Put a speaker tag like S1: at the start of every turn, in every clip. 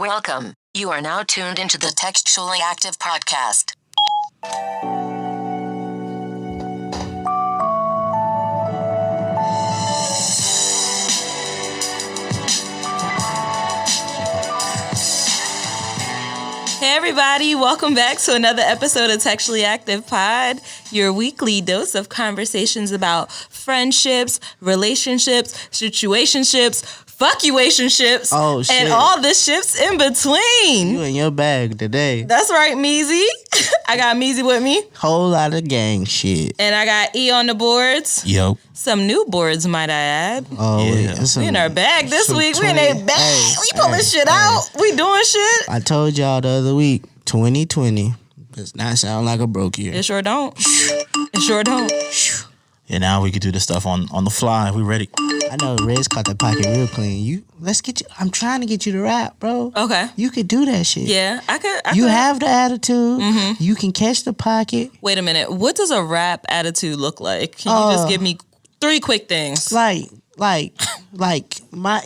S1: Welcome. You are now tuned into the Textually Active podcast.
S2: Hey everybody, welcome back to another episode of Textually Active Pod, your weekly dose of conversations about friendships, relationships, situationships, fuckuationships, and all the ships in between.
S3: You in your bag today.
S2: That's right, Meezy. I got Meezy with me.
S3: Whole lot of gang shit.
S2: And I got E on the boards.
S4: Yo.
S2: Some new boards, might I add.
S3: Oh,
S4: yeah.
S2: We in our bag this week. We in a bag. We pulling shit out. We doing shit.
S3: I told y'all the other week, 2020 does not sound like a broke year.
S2: It sure don't. It sure don't.
S4: And now we can do this stuff on the fly. We ready.
S3: I know Rez caught that pocket real clean. I'm trying to get you to rap, bro.
S2: Okay.
S3: You could do that shit.
S2: Yeah, I could.
S3: You have the attitude. Mm-hmm. You can catch the pocket.
S2: Wait a minute. What does a rap attitude look like? Can you just give me 3 quick things?
S3: Like my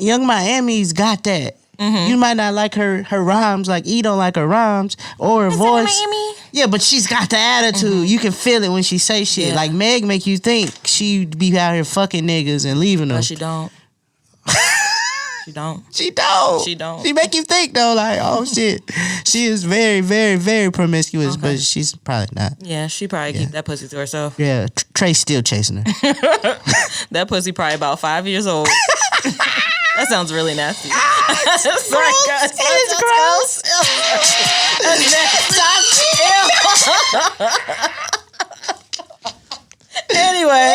S3: Young Miami's got that. Mm-hmm. You might not like her rhymes, like E don't like her rhymes or her voice.
S2: Miami?
S3: Yeah, but she's got the attitude. Mm-hmm. You can feel it when she say shit. Yeah. Like Meg make you think she be out here fucking niggas and leaving them.
S2: But she don't. She don't.
S3: She don't.
S2: She don't.
S3: She make you think though, like, oh shit. She is very, very, very promiscuous, but she's probably not.
S2: Yeah, she probably keep that pussy to herself.
S3: Yeah, Trey's still chasing her.
S2: That pussy probably about 5 years old. That sounds really nasty.
S3: It's
S2: Sorry, guys.
S3: It's gross.
S2: Anyway,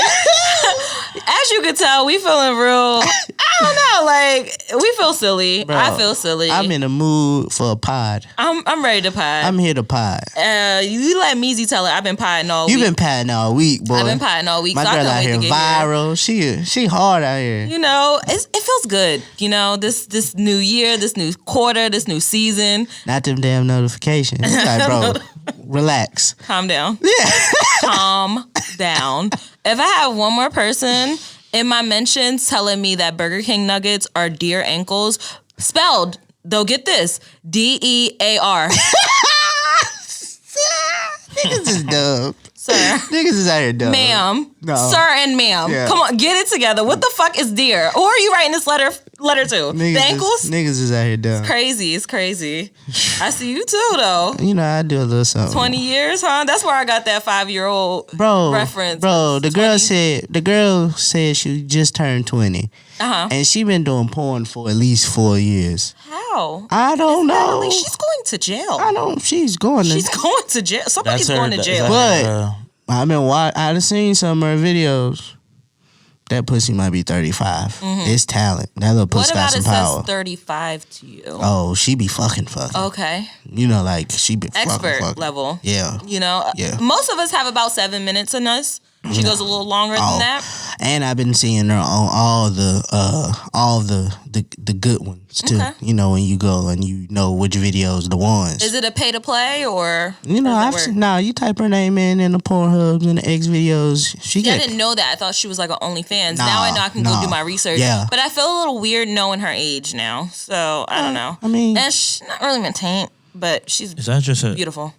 S2: as you can tell, we feeling real. I don't know, like we feel silly.
S3: Bro,
S2: I feel silly.
S3: I'm in the mood for a pod.
S2: I'm ready to pod.
S3: I'm here to pod.
S2: You let Meezy tell her I've been podding all week.
S3: You've been podding all week, boy.
S2: I've been podding all week.
S3: My
S2: so
S3: girl
S2: I
S3: out here viral. She hard out here.
S2: You know, it feels good. You know, this new year, this new quarter, this new season.
S3: Not them damn notifications. Like, bro, relax.
S2: Calm down.
S3: Yeah.
S2: Calm down. If I have one more person in my mentions telling me that Burger King nuggets are deer ankles, spelled, though get this, DEAR.
S3: Niggas is dumb.
S2: Sir.
S3: Niggas is out here dumb.
S2: Ma'am.
S3: No.
S2: Sir and ma'am.
S3: Yeah.
S2: Come on, get it together. What the fuck is deer? Who are you writing this letter to?
S3: Niggas
S2: The ankles?
S3: Niggas is out here dumb.
S2: It's crazy. I see you too, though.
S3: You know, I do a little something.
S2: 20 years, huh? That's where I got that 5-year-old reference.
S3: Bro, the girl said she just turned 20. Uh-huh. And she been doing porn for at least 4 years.
S2: How?
S3: I don't know.
S2: Really, she's going to jail.
S3: She's going
S2: to jail. Somebody's going to jail.
S3: But I've seen some of her videos. That pussy might be 35. Mm-hmm. It's talent. That little pussy got some power.
S2: What about it says 35 to you?
S3: Oh, she be fucking.
S2: Okay.
S3: You know, like, she be
S2: expert
S3: fucking.
S2: level.
S3: Yeah.
S2: You know, most of us have about 7 minutes in us. She goes a little longer than that.
S3: And I've been seeing her on all the good ones too. Okay. You know, when you go and you know which videos the ones.
S2: Is it a pay to play or?
S3: You know, you type her name in the Pornhubs and the X videos.
S2: I didn't know that. I thought she was like an OnlyFans. Now I know I can go do my research.
S3: Yeah.
S2: But I feel a little weird knowing her age now. So I don't know.
S3: I mean,
S2: and she's not really maintained, but she's beautiful.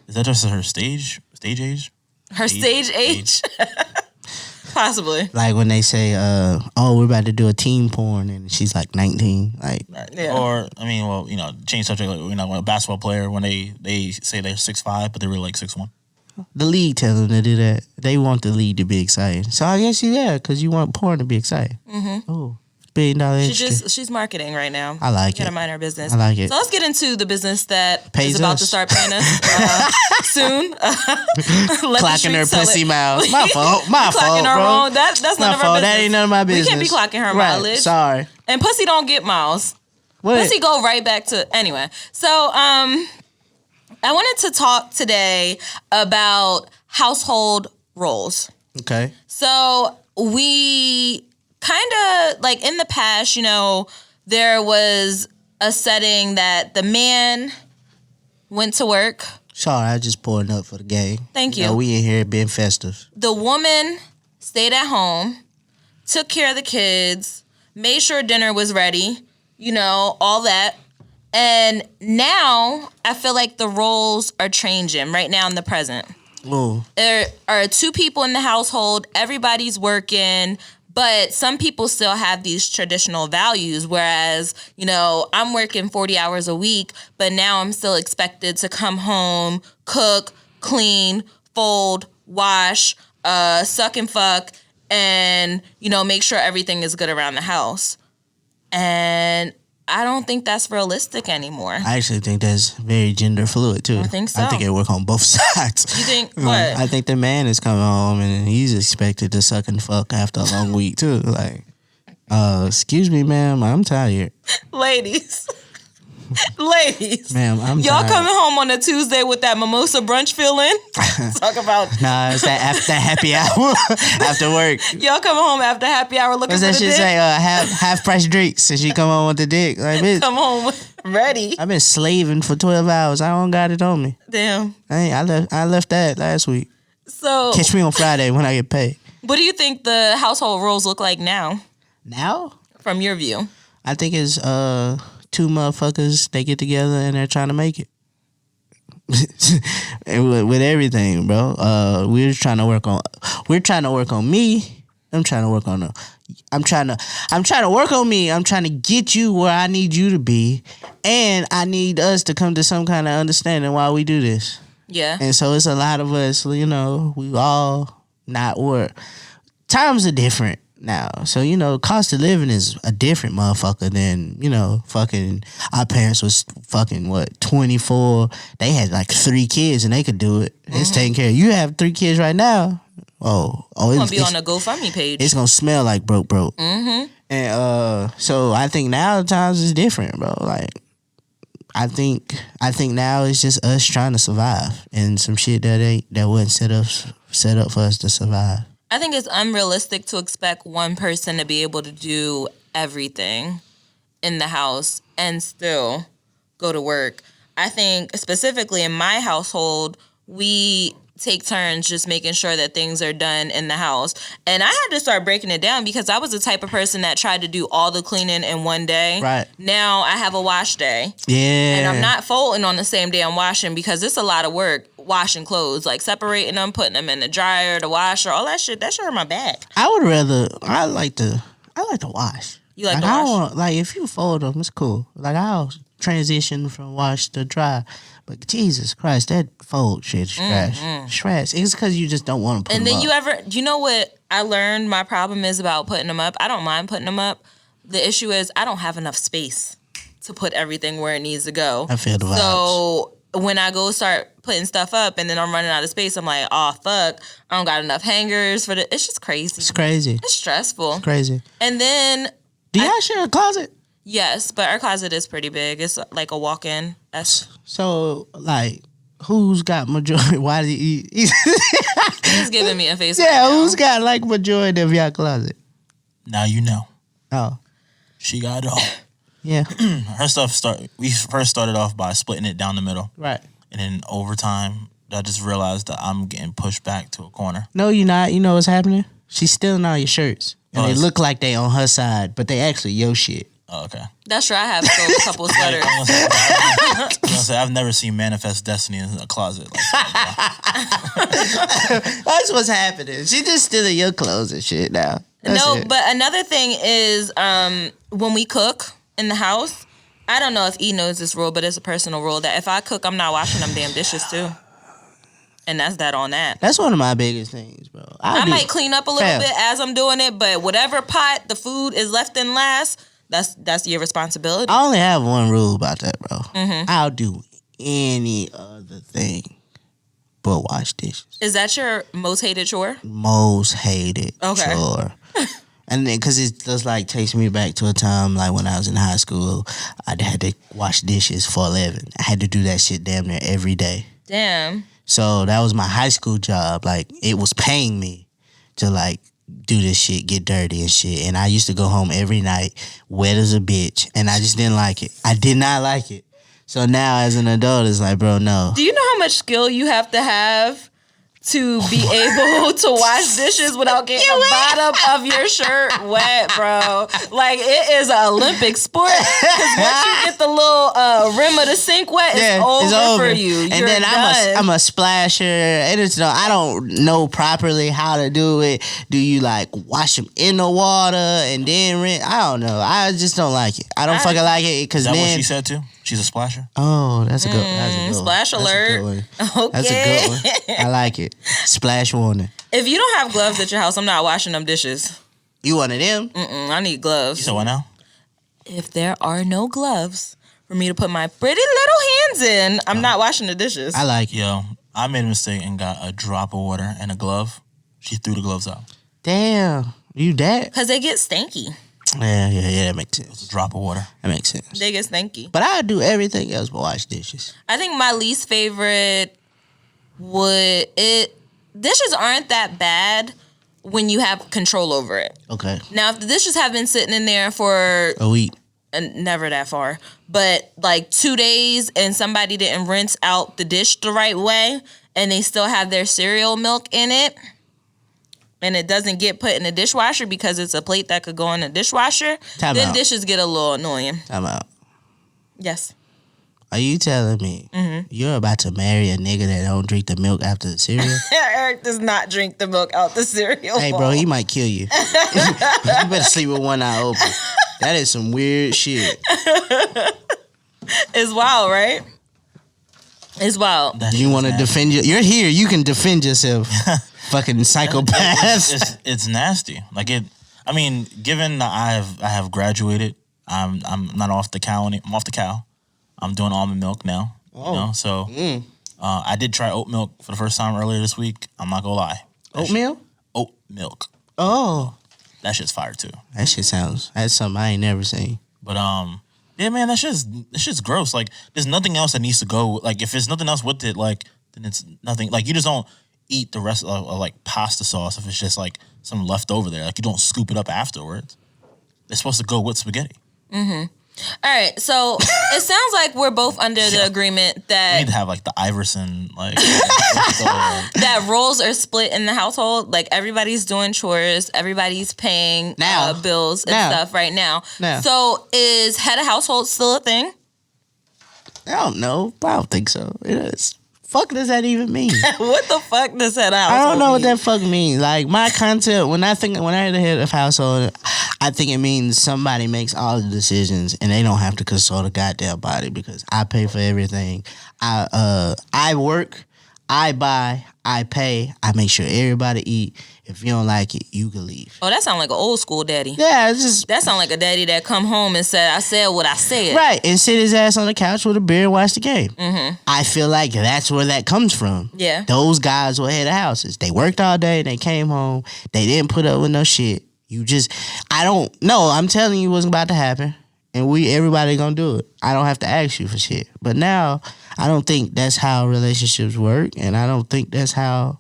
S4: Is that just her stage age?
S2: Her stage age? Possibly.
S3: Like when they say, we're about to do a teen porn and she's like 19. Like,
S4: yeah. Or, I mean, well, you know, change subject, like, you know, when a basketball player, when they say they're 6'5", but they're really like 6'1".
S3: The league tells them to do that. They want the league to be exciting. So I guess because you want porn to be exciting. Mm-hmm. Oh. $1 billion industry.
S2: She's marketing right now.
S3: I like it.
S2: Gotta mind her business.
S3: I like it.
S2: So let's get into the business that
S3: pays
S2: is about
S3: us.
S2: to start paying us soon.
S3: Clocking her pussy miles. My fault,
S2: clocking her
S3: bro.
S2: wrong. That's none of our business.
S3: That ain't none of my business.
S2: We can't be clocking her mileage.
S3: Sorry.
S2: And pussy don't get miles.
S3: What?
S2: Pussy go right back to anyway. So I wanted to talk today about household roles.
S3: Okay.
S2: So we kind of, like, in the past, you know, there was a setting that the man went to work.
S3: Sorry, I just poured up for the game.
S2: Thank you.
S3: You know, we in here being festive.
S2: The woman stayed at home, took care of the kids, made sure dinner was ready, you know, all that. And now I feel like the roles are changing right now in the present.
S3: Ooh.
S2: There are two people in the household. Everybody's working. But some people still have these traditional values, whereas, I'm working 40 hours a week, but now I'm still expected to come home, cook, clean, fold, wash, suck and fuck, and, make sure everything is good around the house. And I don't think that's realistic anymore.
S3: I actually think that's very gender fluid too.
S2: I think so.
S3: I think it work on both sides.
S2: You think what?
S3: I think the man is coming home and he's expected to suck and fuck after a long week too. Like, excuse me, ma'am, I'm tired.
S2: Ladies,
S3: ma'am, I'm
S2: y'all
S3: tired.
S2: coming home on a Tuesday with that mimosa brunch feeling? Talk about
S3: Nah, it's that happy hour after work.
S2: y'all coming home after happy hour looking
S3: What's
S2: for
S3: that
S2: the
S3: shit
S2: dick.
S3: say? Half price drinks and she come home with the dick. Like, bitch,
S2: Come home ready.
S3: I've been slaving for 12 hours. I don't got it on me.
S2: Damn.
S3: I left that last week.
S2: So,
S3: Catch me on Friday when I get paid.
S2: what do you think the household roles look like now,
S3: Now?
S2: from your view?
S3: I think it's two motherfuckers, they get together and they're trying to make it. And with everything, bro. We're trying to work on me. I'm trying to work on me. I'm trying to get you where I need you to be. And I need us to come to some kind of understanding while we do this.
S2: Yeah.
S3: And so it's a lot of us, we all not work. Times are different now. So, cost of living is a different motherfucker than, fucking our parents was fucking 24. They had like 3 kids and they could do it. It's taken care of. You have 3 kids right now. Oh,
S2: It's going to be on the GoFundMe page.
S3: It's gonna smell like broke. Mm-hmm. And so I think now times is different, bro. Like I think now it's just us trying to survive and some shit that wasn't set up for us to survive.
S2: I think it's unrealistic to expect one person to be able to do everything in the house and still go to work. I think specifically in my household, we take turns just making sure that things are done in the house. And I had to start breaking it down because I was the type of person that tried to do all the cleaning in one day.
S3: Right.
S2: Now I have a wash day.
S3: Yeah.
S2: And I'm not folding on the same day I'm washing because it's a lot of work washing clothes, like separating them, putting them in the dryer, the washer, all that shit. That shit hurt my back.
S3: I like to wash.
S2: You like to
S3: I
S2: wash?
S3: don't like if you fold them, it's cool. Like I'll transition from wash to dry. But Jesus Christ, that fold shit is trash. Trash. It's because you just don't want to put
S2: And
S3: them
S2: then
S3: up.
S2: you know what I learned my problem is about putting them up? I don't mind putting them up. The issue is I don't have enough space to put everything where it needs to go.
S3: I feel the vibes.
S2: So when I go start putting stuff up and then I'm running out of space, I'm like, oh, fuck. I don't got enough hangers for it's just crazy.
S3: It's crazy.
S2: It's stressful.
S3: It's crazy.
S2: And then,
S3: Do y'all share a closet?
S2: yes, but our closet is pretty big. It's like a walk-in. That's
S3: So, like, who's got majority? Why did he?
S2: he's giving me a face.
S3: Yeah,
S2: right now.
S3: who's got like majority of y'all closet?
S4: Now you know.
S3: Oh,
S4: She got it all.
S3: yeah,
S4: Her stuff we first started off by splitting it down the middle.
S3: right.
S4: And then over time, I just realized that I'm getting pushed back to a corner.
S3: No, you're not. You know what's happening? She's stealing all your shirts, and
S4: Oh,
S3: they
S4: it's-
S3: look like they on her side, but they actually your shit.
S4: Oh, okay.
S2: That's true. I have sold a couple sweaters.
S4: I'm gonna say, I've never seen Manifest Destiny in a closet.
S3: That's what's happening. She just stealing your clothes and shit now. That's
S2: No,
S3: it.
S2: but another thing is when we cook in the house, I don't know if E knows this rule, but it's a personal rule that if I cook, I'm not washing them damn dishes too. And that's that on that.
S3: That's one of my biggest things, bro.
S2: I might clean up a little
S3: Fam.
S2: bit as I'm doing it, but whatever pot the food is left in last, that's your responsibility.
S3: I only have one rule about that, bro.
S2: Mm-hmm.
S3: I'll do any other thing but wash dishes.
S2: Is that your most hated chore?
S3: Most hated
S2: Okay.
S3: chore. And then, because it just like takes me back to a time like when I was in high school, I had to wash dishes for 11. I had to do that shit damn near every day.
S2: Damn.
S3: So that was my high school job. Like, it was paying me to like do this shit, get dirty and shit. And I used to go home every night, wet as a bitch. And I just didn't like it. I did not like it. So now as an adult, it's like, bro, no.
S2: Do you know how much skill you have to be able to wash dishes without getting the bottom of your shirt wet, bro. Like, it is an Olympic sport. Because once you get the little rim of the sink wet, it's over for you.
S3: And
S2: You're
S3: then
S2: done.
S3: I'm a splasher. And it's I don't know properly how to do it. Do you like wash them in the water and then rinse? I don't know. I just don't like it. I don't fucking like it because
S4: Is that
S3: then
S4: what she said too? She's a splasher.
S3: Oh, that's a good. That's a good one.
S2: Splash
S3: That's a
S2: alert.
S3: good one.
S2: Okay.
S3: That's a good one. I like it. Splash warning.
S2: If you don't have gloves at your house, I'm not washing them dishes.
S3: You one of them?
S2: I need gloves.
S4: You said what now?
S2: If there are no gloves for me to put my pretty little hands in, I'm not washing the dishes.
S3: I like it.
S4: Yo, I made a mistake and got a drop of water and a glove. She threw the gloves out.
S3: Damn, you that?
S2: Because they get stanky.
S3: Yeah. That makes sense.
S4: A drop of water.
S3: That makes sense.
S2: They get stanky.
S3: But I do everything else but wash dishes.
S2: I think my least favorite dishes aren't that bad when you have control over it.
S3: Okay.
S2: Now, if the dishes have been sitting in there for
S3: A week.
S2: never that far, but like 2 days and somebody didn't rinse out the dish the right way and they still have their cereal milk in it and it doesn't get put in the dishwasher because it's a plate that could go in the dishwasher,
S3: Time
S2: then
S3: out.
S2: dishes get a little annoying.
S3: I'm out.
S2: Yes.
S3: Are you telling me you're about to marry a nigga that don't drink the milk after the cereal?
S2: Eric does not drink the milk out the cereal
S3: Hey,
S2: bowl.
S3: bro, he might kill you. You better sleep with one eye open. That is some weird shit.
S2: It's wild, right? It's wild.
S4: That
S3: You
S4: shit
S3: want to
S4: is nasty.
S3: defend You're here. You can defend yourself. Fucking psychopath.
S4: It's nasty. Like it. I mean, given that I have graduated, I'm not off the cow. I'm off the cow. I'm doing almond milk now.
S3: Oh.
S4: You know, so I did try oat milk for the first time earlier this week. I'm not gonna lie.
S3: Oatmeal?
S4: Oat milk.
S3: Oh.
S4: That shit's fire too.
S3: That's something I ain't never seen.
S4: But yeah, man, that shit's gross. Like, there's nothing else that needs to go. Like, if there's nothing else with it, like, then it's nothing. Like, you just don't eat the rest of like pasta sauce if it's just like something left over there. Like, you don't scoop it up afterwards. It's supposed to go with spaghetti.
S2: All right, so it sounds like we're both under the agreement
S4: You
S2: that
S4: need to have like the Iverson, like,
S2: that roles are split in the household. Like everybody's doing chores, everybody's paying
S3: Now.
S2: bills and
S3: Now.
S2: stuff right now.
S3: Now.
S2: So is head of household still a thing?
S3: I don't know. I don't think so. It is. Fuck does that even mean?
S2: What the fuck does head of household
S3: I don't know what
S2: mean?
S3: that fuck means. Like my concept, when I hear the head of household, I think it means somebody makes all the decisions and they don't have to consult a goddamn body because I pay for everything. I work, I buy, I pay, I make sure everybody eat. If you don't like it, you can leave.
S2: Oh, that sounds like an old school daddy.
S3: Yeah, it's just
S2: That sounds like a daddy that come home and said, I said what I said.
S3: right, and sit his ass on the couch with a beer and watch the game. Mm-hmm. I feel like that's where that comes from.
S2: Yeah.
S3: Those guys were head of houses. They worked all day. They came home. They didn't put up with no shit. I don't know. I'm telling you what's about to happen. And everybody gonna do it. I don't have to ask you for shit. But now, I don't think that's how relationships work. And I don't think that's how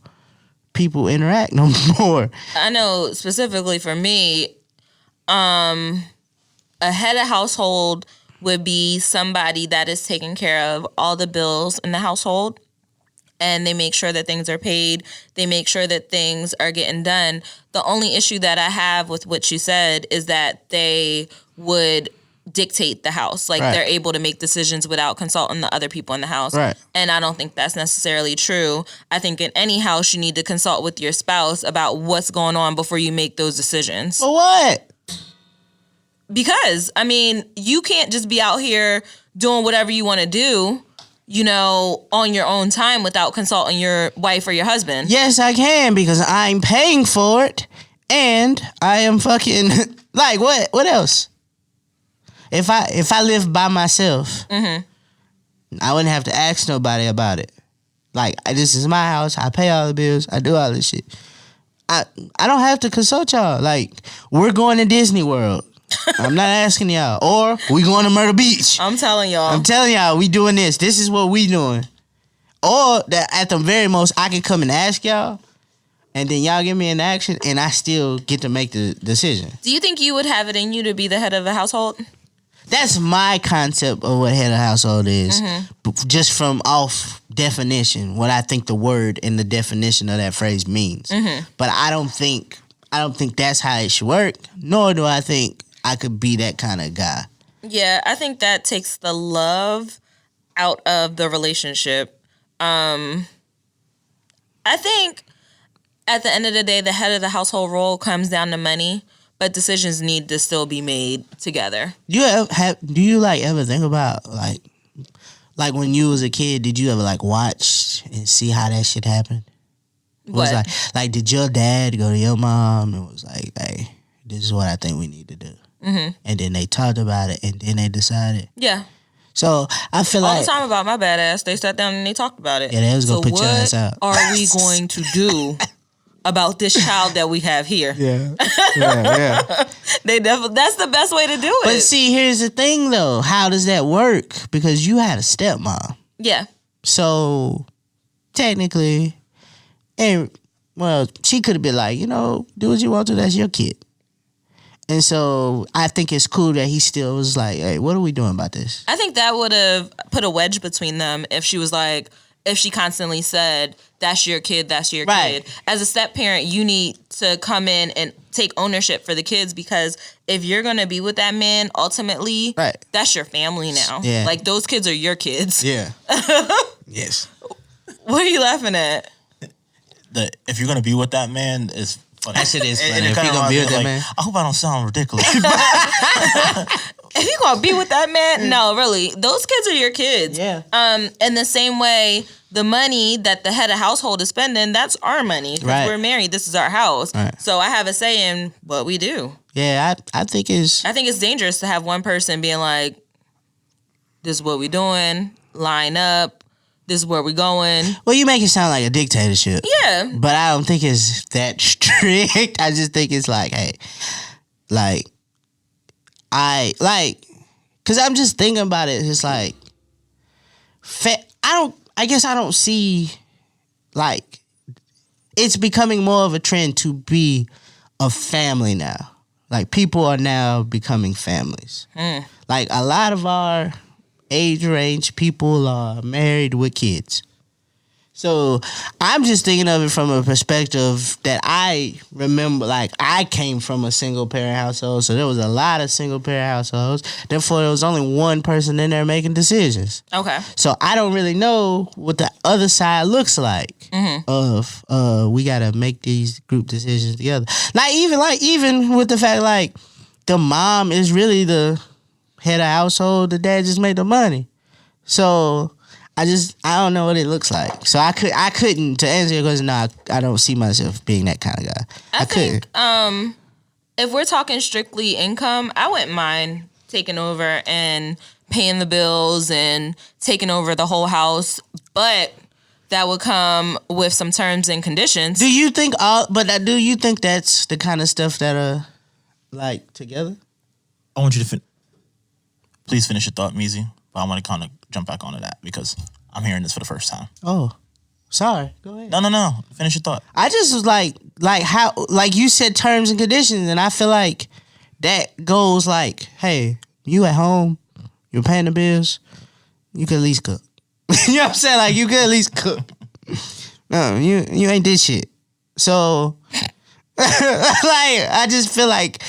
S3: people interact no more.
S2: I know specifically for me, a head of household would be somebody that is taking care of all the bills in the household and they make sure that things are paid. They make sure that things are getting done. The only issue that I have with what you said is that they would dictate the house. Like
S3: Right.
S2: they're able to make decisions without consulting the other people in the house.
S3: Right.
S2: And I don't think that's necessarily true. I think in any house you need to consult with your spouse about what's going on before you make those decisions.
S3: For what?
S2: Because, I mean, you can't just be out here doing whatever you want to do, you know, on your own time without consulting your wife or your husband.
S3: Yes, I can because I'm paying for it. And I am fucking like what else? If I live by myself, I wouldn't have to ask nobody about it. Like this is my house. I pay all the bills. I do all this shit. I don't have to consult y'all. Like we're going to Disney World. I'm not asking y'all. Or we going to Myrtle Beach.
S2: I'm telling y'all.
S3: I'm telling y'all, we doing this. This is what we doing. Or that at the very most, I can come and ask y'all, and then y'all give me an action, and I still get to make the decision.
S2: Do you think you would have it in you to be the head of a household?
S3: That's my concept of what head of household is. Just from off definition, what I think the word and the definition of that phrase means. But I don't think that's how it should work. Nor do I think I could be that kind of guy.
S2: Yeah, I think that takes the love out of the relationship. I think at the end of the day, the head of the household role comes down to money, but decisions need to still be made together.
S3: Do you like ever think about like when you was a kid, did you ever like watch and see how that shit happened?
S2: What?
S3: Was like did your dad go to your mom and was like, hey, this is what I think we need to do? And then they talked about it and then they decided.
S2: Yeah.
S3: So I feel
S2: All
S3: like
S2: the time about my badass, they sat down and they talked about it.
S3: Yeah, they was gonna put your ass out.
S2: What are we going to do about this child that we have here?
S3: yeah.
S2: That's the best way to do it.
S3: But see, here's the thing though. How does that work? Because you had a stepmom.
S2: Yeah.
S3: So technically, and well, she could have been like, do what you want to. That's your kid. And so I think it's cool that he still was like, hey, what are we doing about this?
S2: I think that would have put a wedge between them if she was like, if she constantly said, that's your kid, that's your kid. As a step parent, you need to come in and take ownership for the kids, because if you're going to be with that man, ultimately, that's your family now.
S3: Yeah.
S2: Like, those kids are your kids.
S3: Yeah. Yes.
S2: What are you laughing at?
S4: If you're going to be with that man, it's funny.
S3: That shit is funny.
S4: If
S3: you're going to be with that man.
S4: I hope I don't sound ridiculous.
S2: If you're going to be with that man, no, really. Those kids are your kids.
S3: Yeah.
S2: In the same way, the money that the head of household is spending, that's our money. Because we're married. This is our house.
S3: Right.
S2: So I have a say in what we do.
S3: Yeah, I think it's
S2: dangerous to have one person being like, this is what we doing, line up, this is where we going.
S3: Well, you make it sound like a dictatorship.
S2: Yeah.
S3: But I don't think it's that strict. I just think it's like, hey, because I'm just thinking about it. It's like, I guess I don't see, like, it's becoming more of a trend to be a family now. Like, people are now becoming families. Like, a lot of our age range people are married with kids. So I'm just thinking of it from a perspective that I remember, like, I came from a single parent household, so there was a lot of single parent households. Therefore, there was only one person in there making decisions.
S2: Okay.
S3: So I don't really know what the other side looks like of we gotta make these group decisions together. Even with the fact like the mom is really the head of household, the dad just made the money. So I don't know what it looks like. So I couldn't, to answer your question, no, I don't see myself being that kind of guy. I
S2: think, if we're talking strictly income, I wouldn't mind taking over and paying the bills and taking over the whole house, but that would come with some terms and conditions.
S3: Do you think that's the kind of stuff that are like together?
S4: I want you to please finish your thought, Meezy. But I want to kind of jump back onto that because I'm hearing this for the first time.
S3: Oh, sorry. Go ahead.
S4: No. Finish your thought.
S3: I just was like how, like you said terms and conditions, and I feel like that goes like, hey, you at home, you're paying the bills, you can at least cook. You know what I'm saying? Like, you can at least cook. No, you ain't this shit. So, like, I just feel like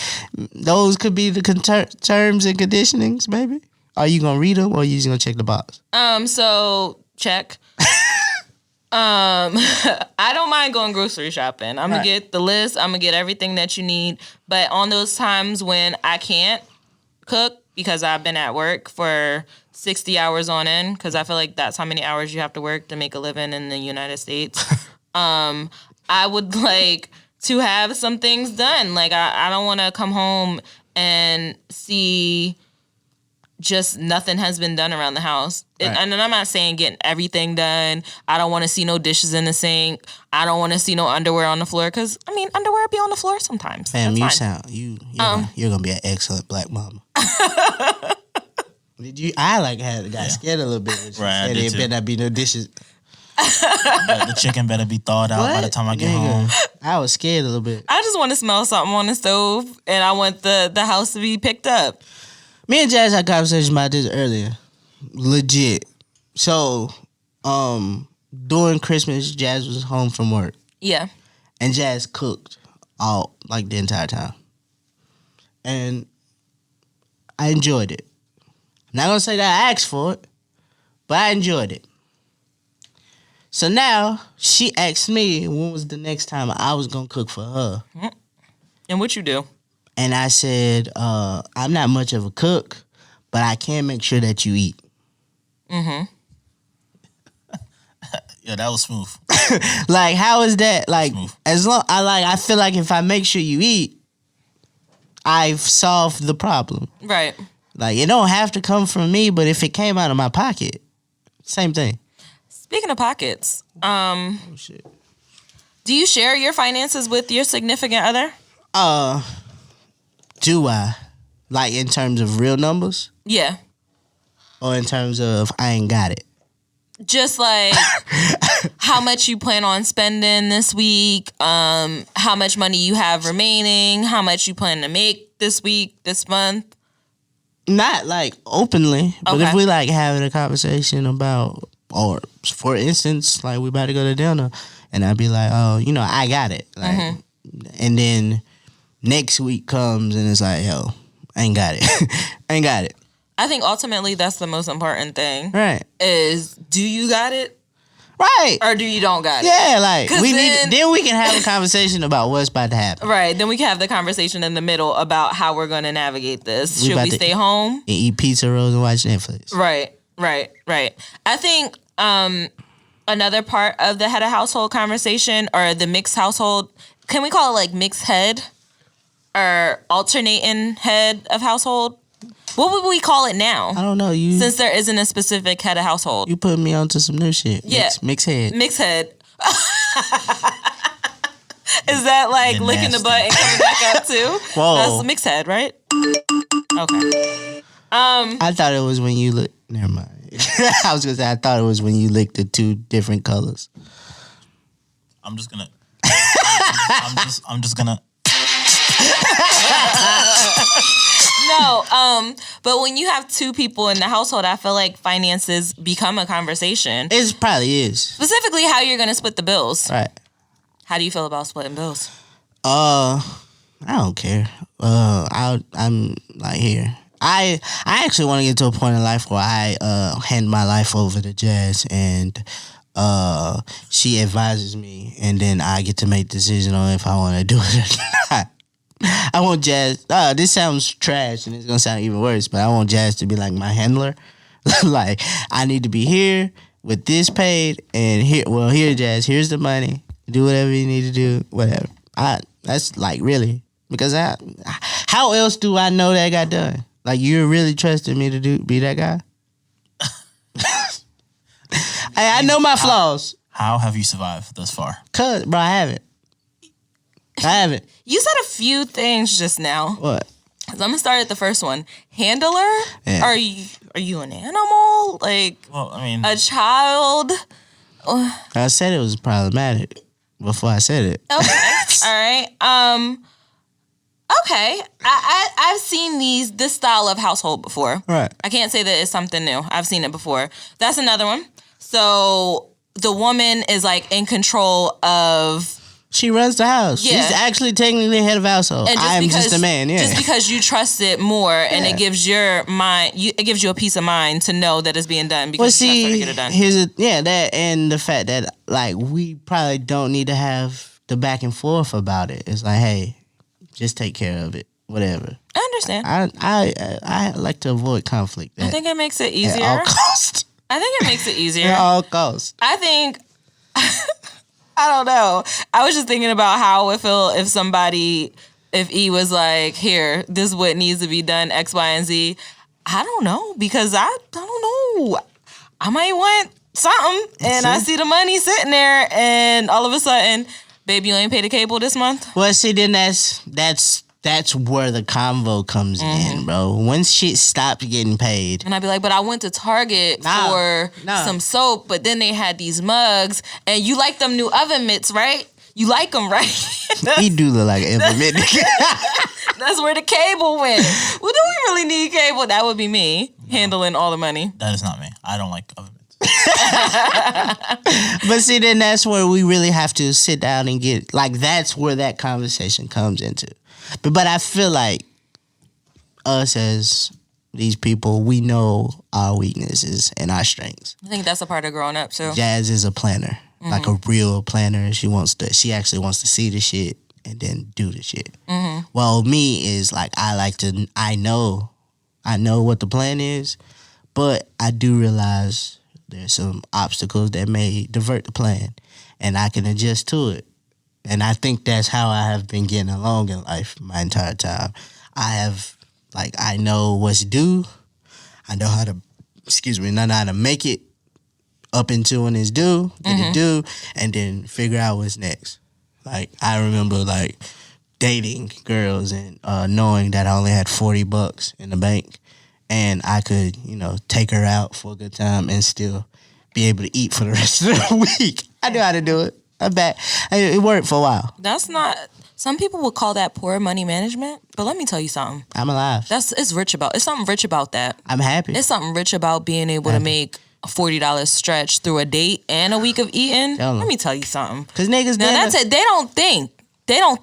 S3: those could be the terms and conditionings, maybe. Are you gonna read them or are you just gonna check the box?
S2: So check. I don't mind going grocery shopping. I'm gonna get the list. I'm gonna get everything that you need. But on those times when I can't cook because I've been at work for 60 hours on end, because I feel like that's how many hours you have to work to make a living in the United States. I would like to have some things done. Like, I don't want to come home and see just nothing has been done around the house. And I'm not saying getting everything done. I don't want to see no dishes in the sink. I don't want to see no underwear on the floor, because, I mean, underwear be on the floor sometimes.
S3: Fam, you're going to be an excellent black mama. Did you? I got scared a little bit when she said there better not be no dishes.
S4: The chicken better be thawed out by the time I get home.
S3: I was scared a little bit.
S2: I just want to smell something on the stove, and I want the house to be picked up.
S3: Me and Jazz had a conversation about this earlier. Legit. So, during Christmas, Jazz was home from work.
S2: Yeah.
S3: And Jazz cooked all, like, the entire time. And I enjoyed it. I'm not going to say that I asked for it, but I enjoyed it. So now, she asked me when was the next time I was going to cook for her.
S2: And what you do?
S3: And I said, I'm not much of a cook, but I can make sure that you eat.
S2: Mm-hmm.
S4: Yeah, that was smooth.
S3: Like, how is that? Like,
S4: Smooth.
S3: as long I feel like if I make sure you eat, I've solved the problem.
S2: Right.
S3: Like, it don't have to come from me, but if it came out of my pocket, same thing.
S2: Speaking of pockets,
S3: Oh shit.
S2: do you share your finances with your significant other?
S3: Do I? Like, in terms of real numbers?
S2: Yeah.
S3: Or in terms of I ain't got it?
S2: Just like how much you plan on spending this week, how much money you have remaining, how much you plan to make this week, this month.
S3: Not like openly, but
S2: Okay.
S3: if we like having a conversation about, or for instance, like we about to go to dinner, and I'd be like, oh, you know, I got it. Like, and then next week comes and it's like, yo, I ain't got it. I ain't got it.
S2: I think ultimately that's the most important thing.
S3: Right.
S2: Is do you got it
S3: Right.
S2: or do you don't got it?
S3: Yeah, like
S2: 'Cause
S3: we
S2: then-
S3: need. Then we can have a conversation about what's about to happen.
S2: Right. Then we can have the conversation in the middle about how we're going to navigate this.
S3: We
S2: Should
S3: about
S2: we
S3: to-
S2: stay home?
S3: And eat pizza rolls and watch Netflix.
S2: Right. I think another part of the head of household conversation or the mixed household, can we call it like mixed head or alternating head of household? What would we call it now?
S3: I don't know. You
S2: Since there isn't a specific head of household.
S3: you put me onto some new shit.
S2: Yeah.
S3: Mix head.
S2: Mixed head. Is that like
S4: You're
S2: licking the
S4: nasty.
S2: butt and coming back up too?
S3: Whoa.
S2: That's a mixed head, right? Okay.
S3: I thought it was when you lick. Never mind. I was gonna say I thought it was when you licked the two different colors.
S4: I'm just gonna. I'm just gonna.
S2: No, but when you have two people in the household, I feel like finances become a conversation.
S3: It probably is.
S2: Specifically, how you're gonna split the bills.
S3: Right.
S2: How do you feel about splitting bills?
S3: I don't care. I'm like here. I actually want to get to a point in life where I hand my life over to Jazz and she advises me and then I get to make the decision on if I want to do it or not. I want Jazz. This sounds trash and it's gonna sound even worse, but I want Jazz to be like my handler. Like I need to be here with this paid and here Jazz. Here's the money. Do whatever you need to do. Whatever. That's like really because how else do I know that got done? Like you're really trusting me to be that guy? I know my flaws.
S4: How have you survived thus far?
S3: Cause bro, I haven't.
S2: You said a few things just now.
S3: What?
S2: So I'm gonna start at the first one. Handler?
S3: Yeah.
S2: Are you an animal? Like
S4: Well, I mean,
S2: a child?
S3: I said it was problematic before I said it.
S2: Okay. All right. Okay. I've seen this style of household before.
S3: Right.
S2: I can't say that it's something new. I've seen it before. That's another one. So the woman is like in control of.
S3: She runs the house.
S2: Yeah.
S3: She's actually technically head of household.
S2: And
S3: I am just a man. Yeah.
S2: Just because you trust it more, and it gives your mind, it gives you a peace of mind to know that it's being done because you trust her to get it done.
S3: that and the fact that like we probably don't need to have the back and forth about it. It's like, hey, just take care of it, whatever.
S2: I understand.
S3: I like to avoid conflict.
S2: I think it makes it
S3: at
S2: easier.
S3: all costs.
S2: I think it makes it easier.
S3: At all costs.
S2: I think. I don't know. I was just thinking about how it feel if E was like, here, this is what needs to be done, X, Y, and Z. I don't know because I don't know. I might want something, and I see the money sitting there, and all of a sudden, babe, you ain't paid the cable this month.
S3: Well, see, then that's where the convo comes in, bro. Once shit stops getting paid.
S2: And I'd be like, but I went to Target for some soap, but then they had these mugs, and you like them new oven mitts, right? You like them, right?
S3: He do look like an implement nigga.
S2: That's where the cable went. Well, do we really need cable? That would be me handling all the money.
S4: That is not me. I don't like government.
S3: But see, then that's where we really have to sit down and get, like, that's where that conversation comes into. But I feel like us as these people, we know our weaknesses and our strengths.
S2: I think that's a part of growing up too.
S3: Jazz is a planner, like a real planner. She actually wants to see the shit and then do the shit. Well, me is like, I know what the plan is, but I do realize there's some obstacles that may divert the plan, and I can adjust to it. And I think that's how I have been getting along in life my entire time. I know what's due. I know how to, know how to make it up until when it's due, get it due, and then figure out what's next. Like, I remember, like, dating girls and knowing that I only had $40 in the bank, and I could, take her out for a good time and still be able to eat for the rest of the week. I knew how to do it. I bet it worked for a while.
S2: That's not. Some people would call that poor money management, but let me tell you something.
S3: I'm alive.
S2: It's something rich about that.
S3: I'm happy.
S2: It's something rich about being able to make a $40 stretch through a date and a week of eating. Let me tell you something.
S3: Because niggas,
S2: now that's it. They don't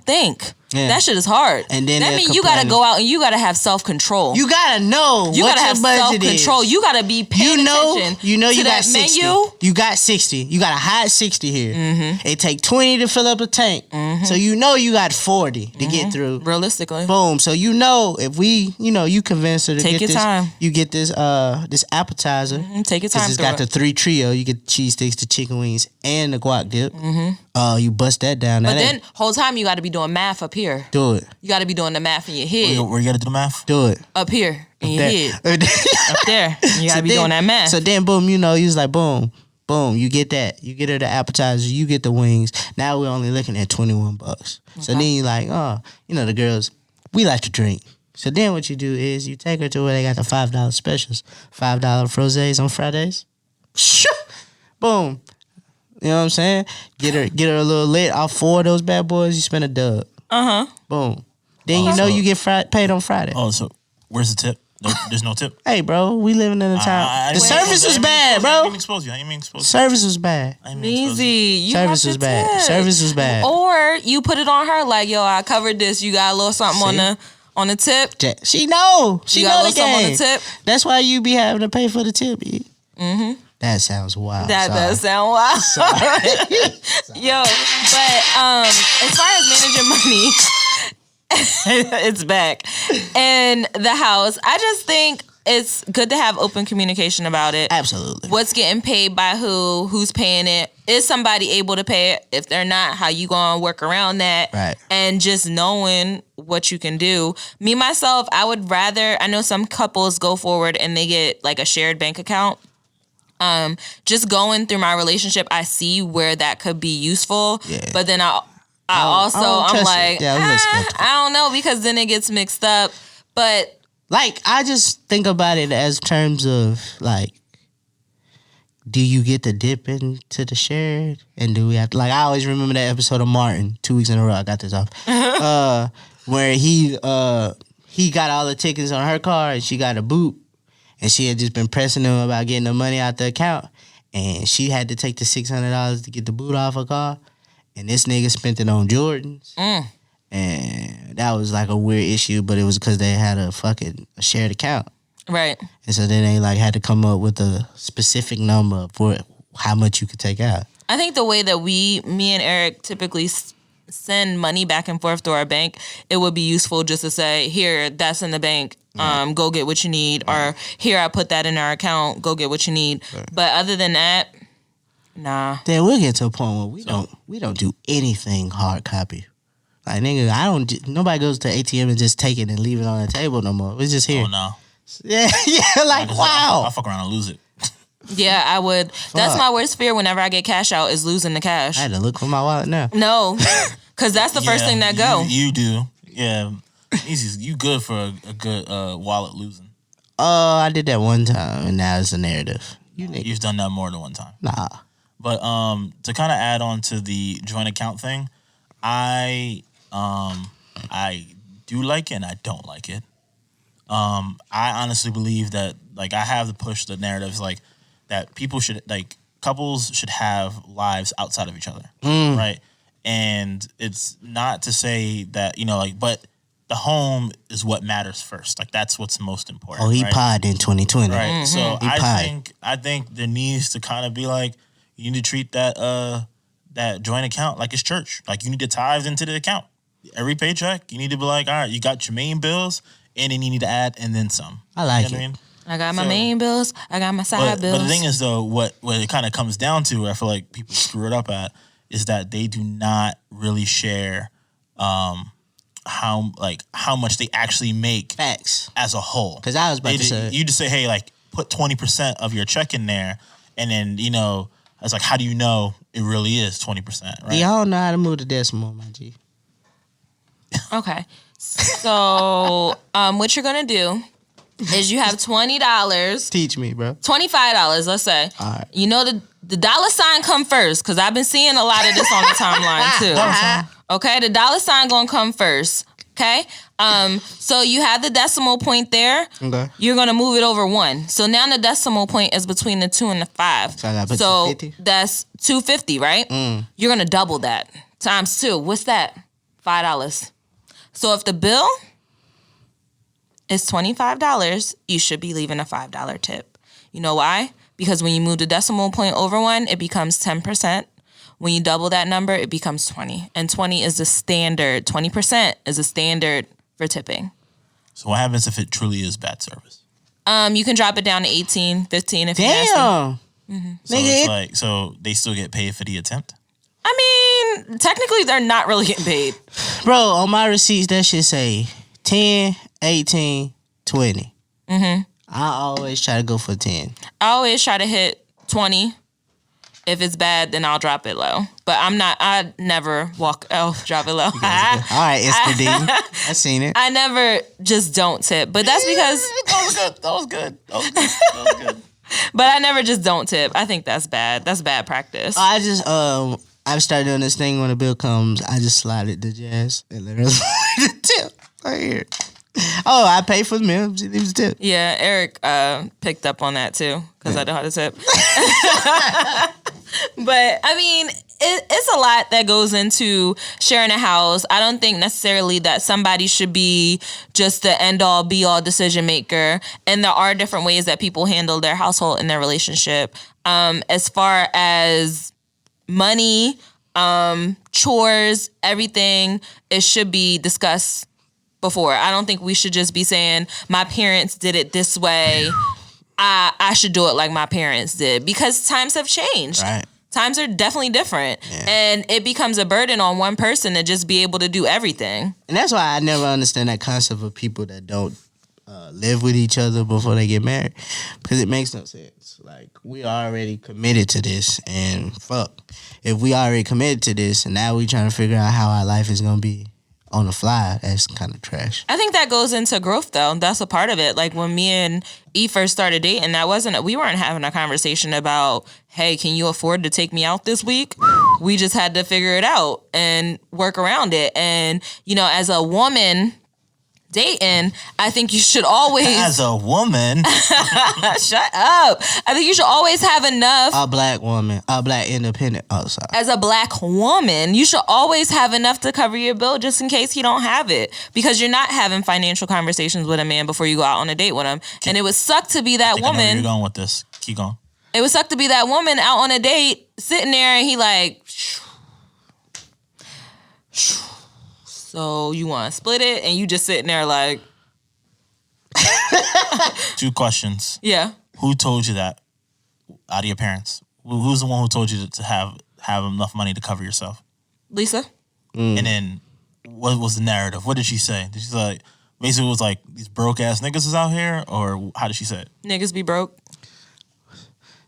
S2: think. Yeah. That shit is hard.
S3: And then
S2: that means you gotta go out and you gotta have self-control.
S3: You gotta know
S2: you
S3: what
S2: gotta have
S3: your budget
S2: self-control.
S3: is.
S2: You gotta be paying attention.
S3: You
S2: to
S3: got
S2: that
S3: 60.
S2: Menu.
S3: You got 60. You got a hot 60 here. It take 20 to fill up a tank. So you got 40 to get through.
S2: Realistically.
S3: Boom. So if we, you convince her to
S2: take
S3: get
S2: your
S3: this,
S2: time.
S3: You get this this appetizer.
S2: Take your time.
S3: It's got the 3 trio. You get the cheese sticks, the chicken wings, and the guac dip. You bust that down.
S2: But then whole time you gotta be doing math up here.
S3: Do it.
S2: You gotta be doing the math in your head.
S4: Where you gotta do the math?
S3: Do it.
S2: Up here in your head. Up there. You gotta be doing that math.
S3: So then boom, you was like boom, you get that. You get her the appetizer, you get the wings. Now we're only looking at $21. Okay. So then you like, the girls, we like to drink. So then what you do is you take her to where they got the $5 specials. $5 frosés on Fridays. Boom. You know what I'm saying? Get her a little lit off 4 of those bad boys, you spend a dub. Boom. Then you get paid on Friday.
S4: Oh, so where's the tip? No, there's no tip.
S3: Hey, bro, we living in a time. The service was bad, bro.
S4: I didn't expose you.
S3: Service was bad.
S2: Easy.
S3: Service was bad. Service was bad.
S2: Or you put it on her like, yo, I covered this. You got a little something on the tip.
S3: She know. She
S2: you
S3: know
S2: got a
S3: the
S2: little
S3: game.
S2: something on the tip.
S3: That's why you be having to pay for the tip. That sounds wild.
S2: That does sound wild. Yo, but as far as managing money, it's back in the house. I just think it's good to have open communication about it.
S3: Absolutely.
S2: What's getting paid by who? Who's paying it? Is somebody able to pay it? If they're not, how you gonna work around that?
S3: Right.
S2: And just knowing what you can do. Me, myself, I would rather, I know some couples go forward and they get like a shared bank account. Just going through my relationship, I see where that could be useful. Yeah. But then I'm like, I don't know, because then it gets mixed up. But
S3: like, I just think about it as terms of like, do you get to dip into the shared? And do we have to, like, I always remember that episode of Martin, 2 weeks in a row, I got this off, where he got all the tickets on her car and she got a boot. And she had just been pressing him about getting the money out the account. And she had to take the $600 to get the boot off her car. And this nigga spent it on Jordans. And that was like a weird issue, but it was because they had a shared account.
S2: Right.
S3: And so then they like had to come up with a specific number for how much you could take out.
S2: I think the way that me and Eric typically send money back and forth through our bank, it would be useful just to say, here, that's in the bank. Go get what you need. Or here, I put that in our account. Go get what you need. Right. But other than that, nah.
S3: Then we'll get to a point where we don't do anything hard copy. Like, nigga, nobody goes to ATM and just take it and leave it on the table no more. It's just here.
S4: Oh, no.
S3: Yeah, like, wow.
S4: I'll fuck around and lose it.
S2: Yeah, I would. Fuck. That's my worst fear whenever I get cash out is losing the cash.
S3: I had to look for my wallet now.
S2: No, because that's the first thing that go.
S4: You do. Yeah. Easy. You good for a good wallet losing.
S3: I did that one time, and now it's a narrative.
S4: You've done that more than one time.
S3: Nah.
S4: But to kind of add on to the joint account thing, I do like it and I don't like it. I honestly believe that like I have to push the narratives like that people should like couples should have lives outside of each other, right? And it's not to say that like, but the home is what matters first. Like that's what's most important.
S3: Oh, he
S4: right?
S3: pod in 2020.
S4: Right.
S2: Mm-hmm.
S4: So
S3: He
S4: I think there needs to kind of be like you need to treat that joint account like it's church. Like you need to tithe into the account. Every paycheck, you need to be like, all right, you got your main bills, and then you need to add and then some.
S3: I like
S4: You know
S3: it.
S4: what I mean?
S2: I got my main bills. I got my side bills.
S4: But the thing is, though, what it kind of comes down to, I feel like people screw it up at, is that they do not really share how much they actually make
S3: Facts.
S4: as a whole.
S3: Because I was about to say,
S4: you just say, hey, like put 20% of your check in there, and then it's like, how do you know it really is 20%? Right?
S3: y'all know how to move the decimal, my G.
S2: Okay. So, what you're gonna do is you have $20,
S3: Teach me, bro.
S2: $25, let's say.
S3: All right.
S2: You know the dollar sign come first, because I've been seeing a lot of this on the timeline too. Okay, the dollar sign gonna come first. Okay. So you have the decimal point there.
S3: Okay.
S2: You're gonna move it over 1. So now the decimal point is between the 2 and the 5.
S3: So I gotta put 250?
S2: That's $2.50, right? You're gonna double that times 2. What's that? $5. So if the bill is $25, you should be leaving a $5 tip. You know why? Because when you move the decimal point over 1, it becomes 10%. When you double that number, it becomes 20. And 20 is the standard. 20% is the standard for tipping.
S4: So what happens if it truly is bad service?
S2: You can drop it down to 18, 15 if you have to.
S3: Damn.
S4: So it's like, so they still get paid for the attempt?
S2: I mean, technically, they're not really getting paid.
S3: Bro, on my receipts, that shit say 10, 18, 20. I always try to go for 10.
S2: I always try to hit 20. If it's bad, then I'll drop it low. But I never drop it low.
S3: All right, Espidine. I seen it.
S2: I never just don't tip. But that's because...
S4: That was good.
S2: But I never just don't tip. I think that's bad. That's bad practice.
S3: I just, I've started doing this thing when the bill comes, I just slide it to Jazz and let her the tip right here. Oh, I pay for the meal. She leaves the tip.
S2: Yeah, Eric picked up on that too, because I know how to tip. But, I mean, it's a lot that goes into sharing a house. I don't think necessarily that somebody should be just the end-all, be-all decision maker. And there are different ways that people handle their household and their relationship. As far as money, chores, everything, it should be discussed before. I don't think we should just be saying, my parents did it this way, I should do it like my parents did, because times have changed.
S3: Right.
S2: Times are definitely different.
S3: Yeah.
S2: And it becomes a burden on one person to just be able to do everything.
S3: And that's why I never understand that concept of people that don't live with each other before they get married, because it makes no sense. Like, we already committed to this, and fuck, if we already committed to this and now we trying to figure out how our life is gonna be on the fly, that's kind of trash.
S2: I think that goes into growth, though. That's a part of it. Like, when me and E first started dating, we weren't having a conversation about, hey, can you afford to take me out this week? We just had to figure it out and work around it. And, as a woman dating, I think you should always...
S4: As a woman...
S2: Shut up. I think you should always have enough...
S3: A black woman, a black independent... Oh, sorry.
S2: As a black woman, you should always have enough to cover your bill just in case he don't have it. Because you're not having financial conversations with a man before you go out on a date with him. And it would suck to be that
S4: I know where
S2: woman...
S4: you're going with this. Keep going.
S2: It would suck to be that woman out on a date, sitting there, and he like... So you want to split it, and you just sitting there like...
S4: 2 questions.
S2: Yeah.
S4: Who told you that out of your parents? Who's the one who told you to have enough money to cover yourself?
S2: Lisa?
S4: And then what was the narrative? What did she say? Did she say, like, basically it was like, these broke ass niggas is out here? Or how did she say it?
S2: Niggas be broke.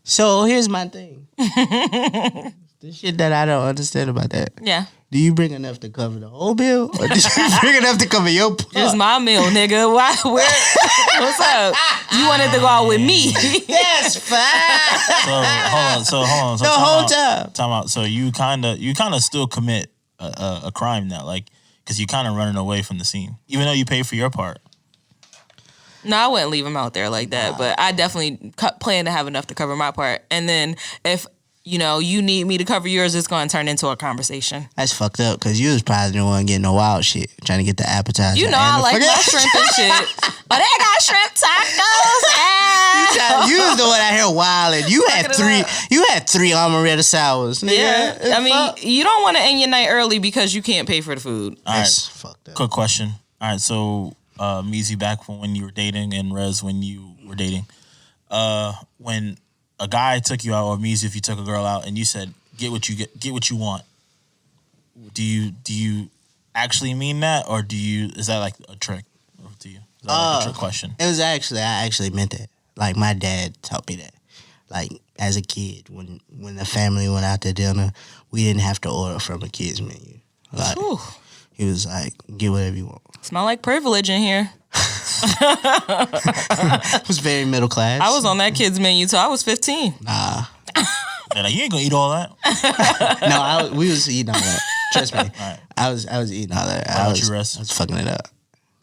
S3: So here's my thing. The shit that I don't understand about that.
S2: Yeah.
S3: Do you bring enough to cover the whole bill, or did you bring enough to cover your part?
S2: It's my meal, nigga. Why? What's up? You wanted to go out with me.
S3: That's fine.
S4: So hold on. So
S3: The whole time.
S4: Time out. So you kind of still commit a crime now, like because you're kind of running away from the scene, even though you pay for your part.
S2: No, I wouldn't leave him out there like that, but I definitely plan to have enough to cover my part. And then if, you know, you need me to cover yours, it's going to turn into a conversation.
S3: That's fucked up because you was probably the one getting the wild shit, trying to get the appetizer.
S2: You know I like my shrimp and shit. Oh, they got shrimp tacos.
S3: You was the one out here wilding. You had three amaretto sours. Nigga.
S2: Yeah, I mean, you don't want to end your night early because you can't pay for the food.
S4: All right,
S3: That's fucked up.
S4: Quick question. All right, so Meezy, back from when you were dating, and Rez, when you were dating, when a guy took you out, or Meezy, if you took a girl out, and you said, get what you want. Do you actually mean that, or is that like a trick to you? Is that like a trick question?
S3: I actually meant that. Like my dad taught me that. Like as a kid, when the family went out to dinner, we didn't have to order from a kid's menu. Like he was like, get whatever you want.
S2: Smell like privilege in here.
S3: It was very middle class.
S2: I was on that kid's menu till I was 15.
S3: Nah.
S4: They're like, you ain't gonna eat all that.
S3: No, we was eating all that. Trust me.
S4: Right.
S3: I was eating all that.
S4: Why don't you rest?
S3: I was fucking it up.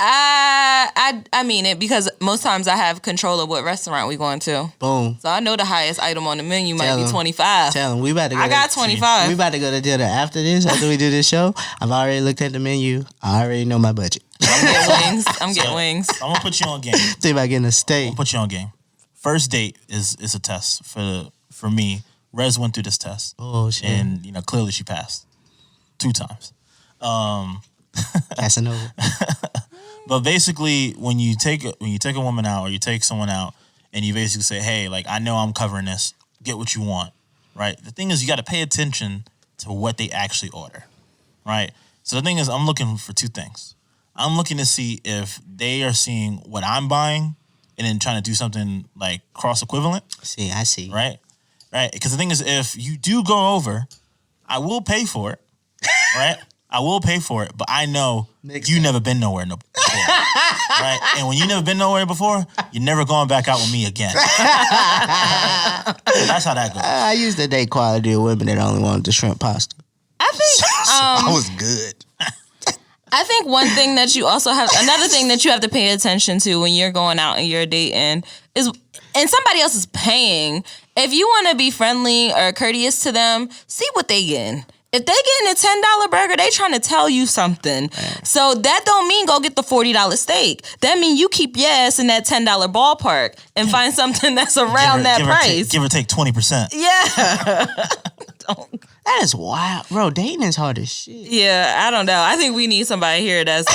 S2: I mean it because most times I have control of what restaurant we going to.
S3: Boom.
S2: So I know the highest item on the menu might
S3: Tell
S2: be
S3: 'em.
S2: $25.
S3: Tell him we about to go.
S2: I got 25.
S3: We about to go to dinner after this. After we do this show, I've already looked at the menu. I already know my budget.
S2: I'm getting wings.
S4: I'm gonna put you on game.
S3: Think about getting a steak.
S4: I'm gonna put you on game. First date is a test for me. Rez went through this test.
S3: Oh shit.
S4: And you know clearly she passed 2 times.
S3: Casanova.
S4: But basically, when you take a woman out or you take someone out, and you basically say, "Hey, like I know I'm covering this. Get what you want." Right. The thing is, you got to pay attention to what they actually order. Right. So the thing is, I'm looking for 2 things. I'm looking to see if they are seeing what I'm buying and then trying to do something like cross equivalent.
S3: See, I see.
S4: Right. Right. Because the thing is, if you do go over, I will pay for it. Right. I will pay for it, but I know you never been nowhere before, right? And when you never been nowhere before, you're never going back out with me again. That's how that goes.
S3: I used to date quality of women that only wanted the shrimp pasta.
S2: I think
S3: I was good.
S2: I think one thing that you also have, another thing that you have to pay attention to when you're going out and you're dating is, and somebody else is paying, if you want to be friendly or courteous to them, see what they getting. If they getting a $10 burger, they trying to tell you something. Right. So that don't mean go get the $40 steak. That mean you keep your ass in that $10 ballpark and find something that's around that price.
S4: Give or take 20%.
S2: Yeah.
S3: That is wild. Bro, dating is hard as shit.
S2: Yeah, I don't know. I think we need somebody here that's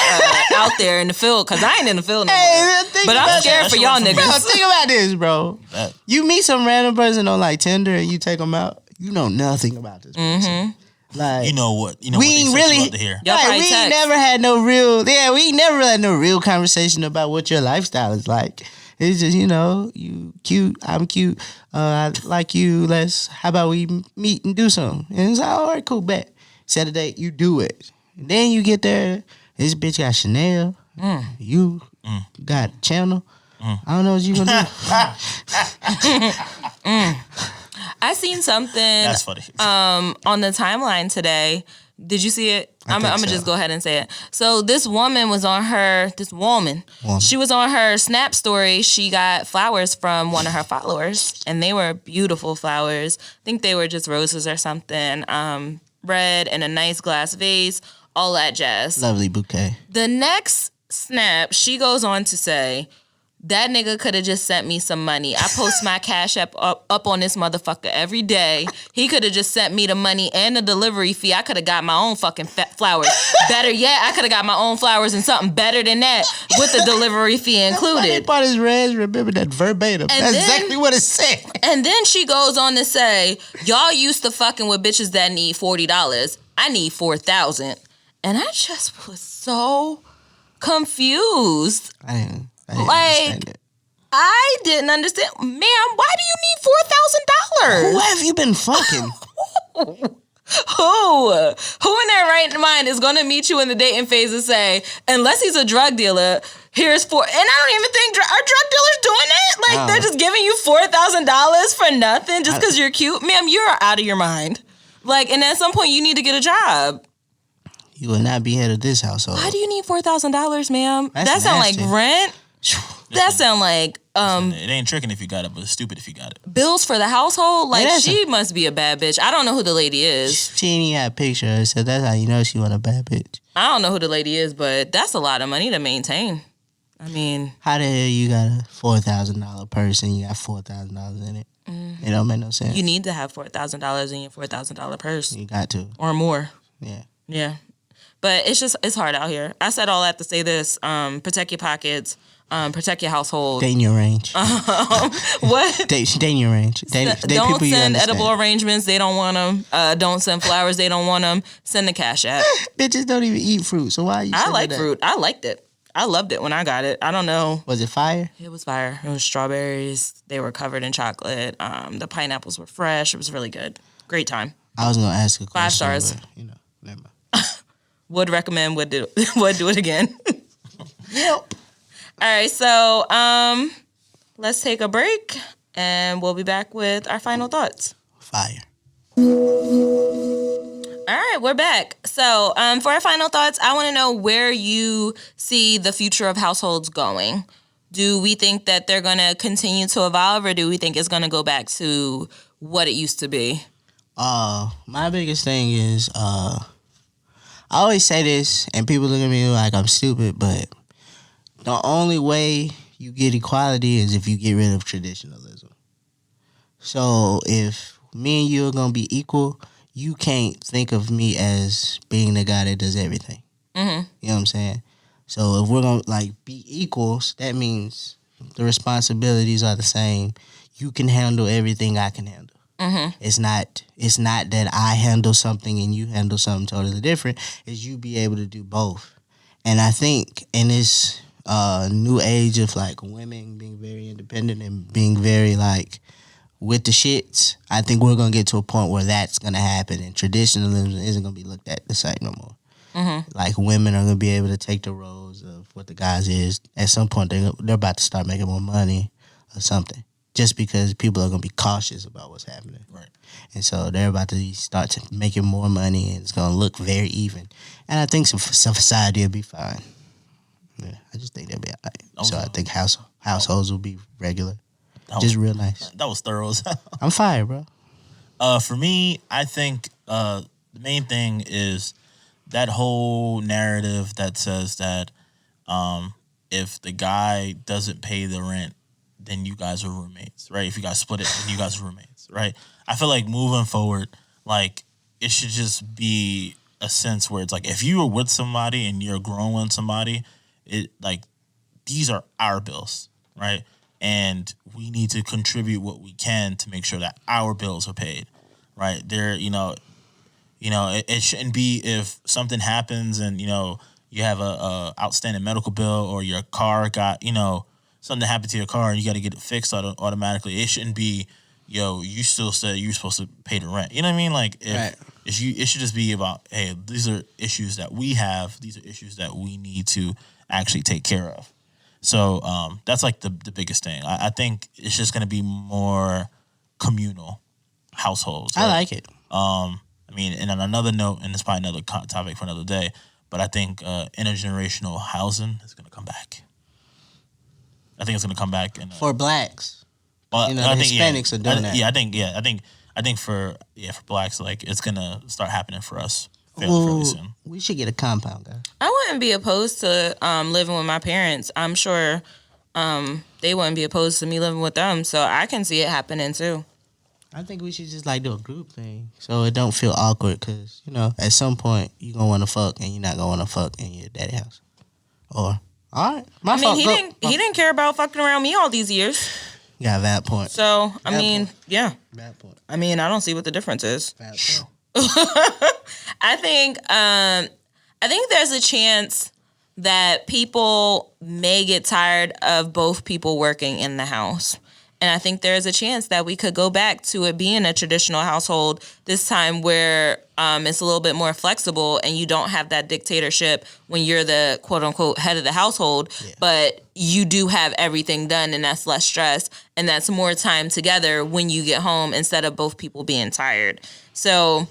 S2: out there in the field, because I ain't in the field no more. But I'm scared for y'all niggas.
S3: Bro, think about this, bro. You meet some random person on like Tinder and you take them out. You know nothing about this person. Like,
S4: you know what we ain't really to hear.
S3: Like, we ain't never had no real conversation about what your lifestyle is like. It's just, you know, you cute, I'm cute, I like you, how about we meet and do something? And it's like, all right, cool, bet. Set a date, you do it. And then you get there, this bitch got Chanel, you got Channel. I don't know what you gonna do.
S2: I seen something. That's
S4: funny.
S2: On the timeline today. Did you see it? I'm gonna just go ahead and say it. So this woman was on her. She was on her Snap story. She got flowers from one of her followers, and they were beautiful flowers. I think they were just roses or something. Red in a nice glass vase. All that jazz.
S3: Lovely bouquet.
S2: The next snap, she goes on to say, that nigga could have just sent me some money. I post my Cash App up on this motherfucker every day. He could have just sent me the money and the delivery fee. I could have got my own fucking flowers. Better yet, I could have got my own flowers and something better than that with the delivery fee included.
S3: Part is Rez, remember that verbatim. That's exactly what it said.
S2: And then she goes on to say, y'all used to fucking with bitches that need $40. I need $4,000. And I just was so confused. I didn't understand. Ma'am, why do you need $4,000?
S3: Who have you been fucking?
S2: Who in their right mind is going to meet you in the dating phase and say, unless he's a drug dealer, here's $4,000. And I don't even think, are drug dealers doing that? Like, they're just giving you $4,000 for nothing just because you're cute? Ma'am, you're out of your mind. Like, and at some point, you need to get a job.
S3: you will not be head of this household.
S2: Why do you need $4,000, ma'am?
S3: That's
S2: That sound like
S3: nasty.
S2: rent. That sound like
S4: It ain't tricking if you got it, but it's stupid if you got it.
S2: bills for the household. Like,
S3: that's
S2: she must be a bad bitch. I don't know who the lady is.
S3: She ain't even had a picture, so that's how you know she want a bad bitch.
S2: I don't know who the lady is, but that's a lot of money to maintain. I mean,
S3: How the hell you got a $4,000 purse and you got $4,000 in it? It don't make no sense.
S2: you need to have $4,000 in your $4,000 purse
S3: You got to.
S2: or more.
S3: Yeah.
S2: Yeah. But it's hard out here. I said all that to say this. Protect your pockets. Protect your household.
S3: Stay in your range.
S2: What?
S3: Stay in your range. Date
S2: Don't
S3: people you
S2: send
S3: understand.
S2: edible arrangements. They don't want them. Don't send flowers. They don't want them. Send the Cash App.
S3: Bitches don't even eat fruit, so why are you
S2: I
S3: sending
S2: like
S3: that?
S2: fruit. I liked it. I loved it when I got it. I don't know.
S3: Was it fire?
S2: It was fire. It was strawberries. They were covered in chocolate. The pineapples were fresh. It was really good. Great time.
S3: I was gonna ask a question.
S2: 5 stars.
S3: But, never mind.
S2: Would recommend. Would do it again.
S3: Yep.
S2: All right. So let's take a break, and we'll be back with our final thoughts.
S3: Fire.
S2: All right, we're back. So for our final thoughts, I want to know where you see the future of households going. Do we think that they're going to continue to evolve, or do we think it's going to go back to what it used to be?
S3: My biggest thing is, I always say this, and people look at me like I'm stupid, but the only way you get equality is if you get rid of traditionalism. So if me and you are gonna be equal, you can't think of me as being the guy that does everything.
S2: Mm-hmm.
S3: You know what I'm saying? So if we're gonna be equals, that means the responsibilities are the same. You can handle everything I can handle.
S2: Mm-hmm.
S3: It's not that I handle something and you handle something totally different. It's you be able to do both. And I think in this new age of like women being very independent and being very like with the shits, I think we're gonna get to a point where that's gonna happen and traditionalism isn't gonna be looked at the same no more.
S2: Mm-hmm.
S3: Like women are gonna be able to take the roles of what the guys is. At some point, they're about to start making more money or something. Just because people are gonna be cautious about what's happening,
S4: Right.
S3: and so they're about to start to making more money, and it's gonna look very even. And I think some society will be fine. Yeah, I just think they'll be alright. So I think households will be regular, just real nice.
S4: That was thorough.
S3: I'm fired, bro.
S4: For me, I think the main thing is that whole narrative that says that if the guy doesn't pay the rent, then you guys are roommates, right? If you guys split it, then you guys are roommates, right? I feel like moving forward, like it should just be a sense where it's like if you are with somebody and you're growing with somebody, it like these are our bills, right? And we need to contribute what we can to make sure that our bills are paid, right? It shouldn't be if something happens and you have a outstanding medical bill or your car got something happened to your car and you got to get it fixed automatically. It shouldn't be you still said you're supposed to pay the rent. You know what I mean? Like it should just be about, hey, these are issues that we have. These are issues that we need to actually take care of. So that's like the biggest thing. I think it's just going to be more communal households. Right?
S3: I like it.
S4: I mean, and on another note, and it's probably another topic for another day, but I think intergenerational housing is going to come back. I think it's going to come back
S3: For blacks. The
S4: I think,
S3: Hispanics are doing that.
S4: Yeah, I think for blacks, like it's going to start happening for us fairly soon.
S3: We should get a compound, guys.
S2: I wouldn't be opposed to living with my parents. I'm sure they wouldn't be opposed to me living with them. So I can see it happening too.
S3: I think we should just like do a group thing so it don't feel awkward because, at some point you're going to want to fuck and you're not going to want to fuck in your daddy house. Or, all right.
S2: I mean, he didn't care about fucking around me all these years.
S3: You got a valid point.
S2: So,
S3: Valid point.
S2: Yeah.
S3: Valid point.
S2: I mean, I don't see what the difference is.
S3: Valid point.
S2: I think there's a chance that people may get tired of both people working in the house. And I think there's a chance that we could go back to it being a traditional household this time where it's a little bit more flexible and you don't have that dictatorship when you're the quote unquote head of the household, but you do have everything done and that's less stress and that's more time together when you get home instead of both people being tired. So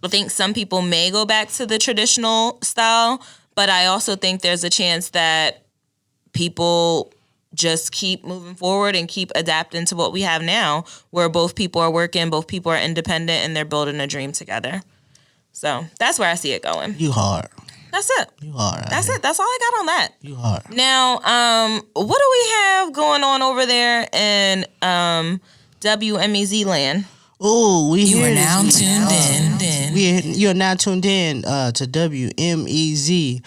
S2: I think some people may go back to the traditional style, but I also think there's a chance that people just keep moving forward and keep adapting to what we have now, where both people are working, both people are independent, and they're building a dream together. So that's where I see it going.
S3: You hard.
S2: That's it.
S3: You hard.
S2: That's it. That's all I got on that.
S3: You hard.
S2: Now, what do we have going on over there in WMEZ land?
S3: Oh,
S1: You are now tuned in.
S3: You're now tuned in to WMEZ.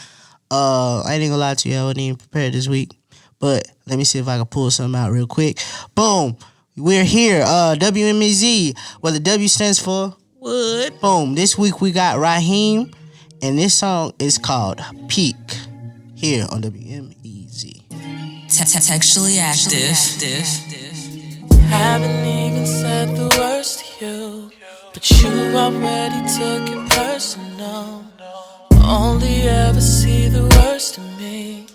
S3: I ain't gonna lie to you, I wasn't even prepared this week. But let me see if I can pull something out real quick. Boom. We're here. WMEZ. What the W stands for?
S2: Wood.
S3: Boom. This week we got Raahiem. And this song is called Peak. Here on WMEZ.
S1: Textually active.
S5: Haven't even said the worst to you, but you already took it personal. Only ever see the worst in me.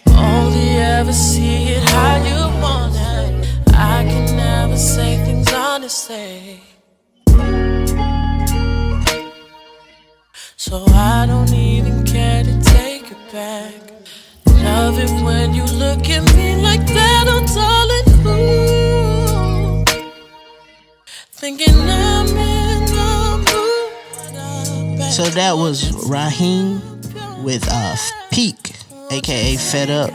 S5: Only ever see it how you want it. I can never say things honestly, so I don't even care to take it back. Love it when you look at me like that, oh darling, ooh. Thinking I'm in the mood.
S3: So that was Raahiem with Peak, aka Fed Up,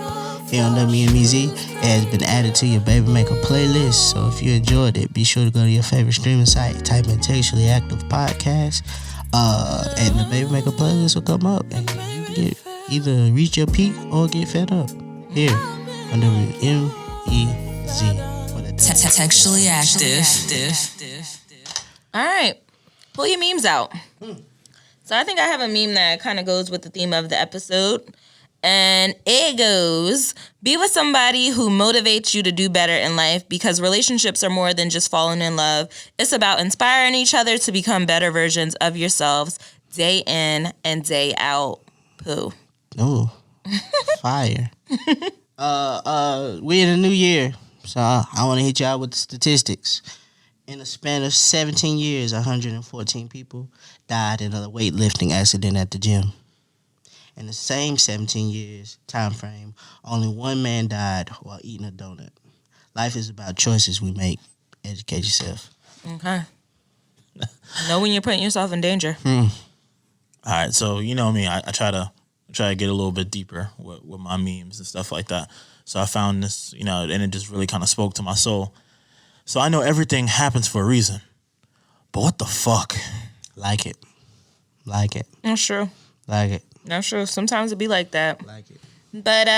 S3: here on WMEZ. It has been added to your Baby Maker playlist. So if you enjoyed it, be sure to go to your favorite streaming site, type in Textually Active Podcast, and the Baby Maker playlist will come up, and you can get either reach your peak or get fed up here on WMEZ.
S1: Textually active.
S2: All right. Pull your memes out. So I think I have a meme that kind of goes with the theme of the episode. And it goes, be with somebody who motivates you to do better in life, because relationships are more than just falling in love. It's about inspiring each other to become better versions of yourselves day in and day out. Pooh.
S3: Oh, fire. We in a new year, so I want to hit y'all with the statistics. In a span of 17 years, 114 people died in a weightlifting accident at the gym. In the same 17 years time frame, only one man died while eating a donut. Life is about choices we make. Educate yourself.
S2: Okay. Know when you're putting yourself in danger.
S4: All right, so you know me, I try to get a little bit deeper with my memes and stuff like that. So I found this, and it just really kind of spoke to my soul. So I know everything happens for a reason, but what the fuck?
S3: Like it.
S2: That's true.
S3: Like it.
S2: That's true. Sometimes it be like that.
S3: Like it.
S2: But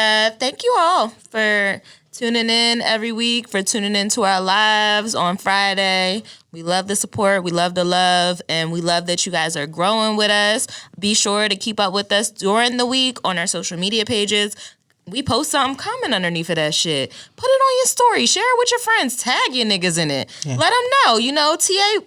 S2: thank you all for tuning in every week, for tuning into our lives on Friday. We love the support. We love the love. And we love that you guys are growing with us. Be sure to keep up with us during the week on our social media pages. We post something, comment underneath of that shit. Put it on your story. Share it with your friends. Tag your niggas in it. Yeah. Let them know. TA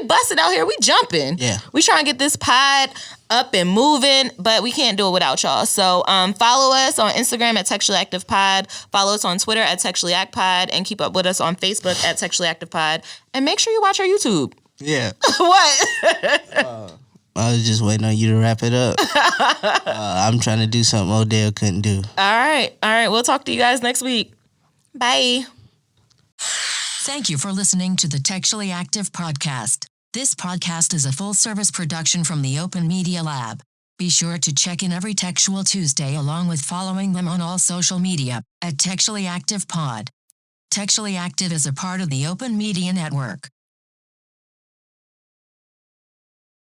S2: busted out here. We jumping.
S3: Yeah.
S2: We trying to get this pod up and moving, but we can't do it without y'all. So follow us on Instagram at Textually Active Pod. Follow us on Twitter at Textually Act Pod, and keep up with us on Facebook at Textually Active Pod. And make sure you watch our YouTube.
S3: Yeah.
S2: What?
S3: I was just waiting on you to wrap it up. I'm trying to do something Odell couldn't do.
S2: All right. We'll talk to you guys next week. Bye.
S1: Thank you for listening to the Textually Active Podcast. This podcast is a full-service production from the Open Media Lab. Be sure to check in every Textual Tuesday, along with following them on all social media at Textually Active Pod. Textually Active is a part of the Open Media Network.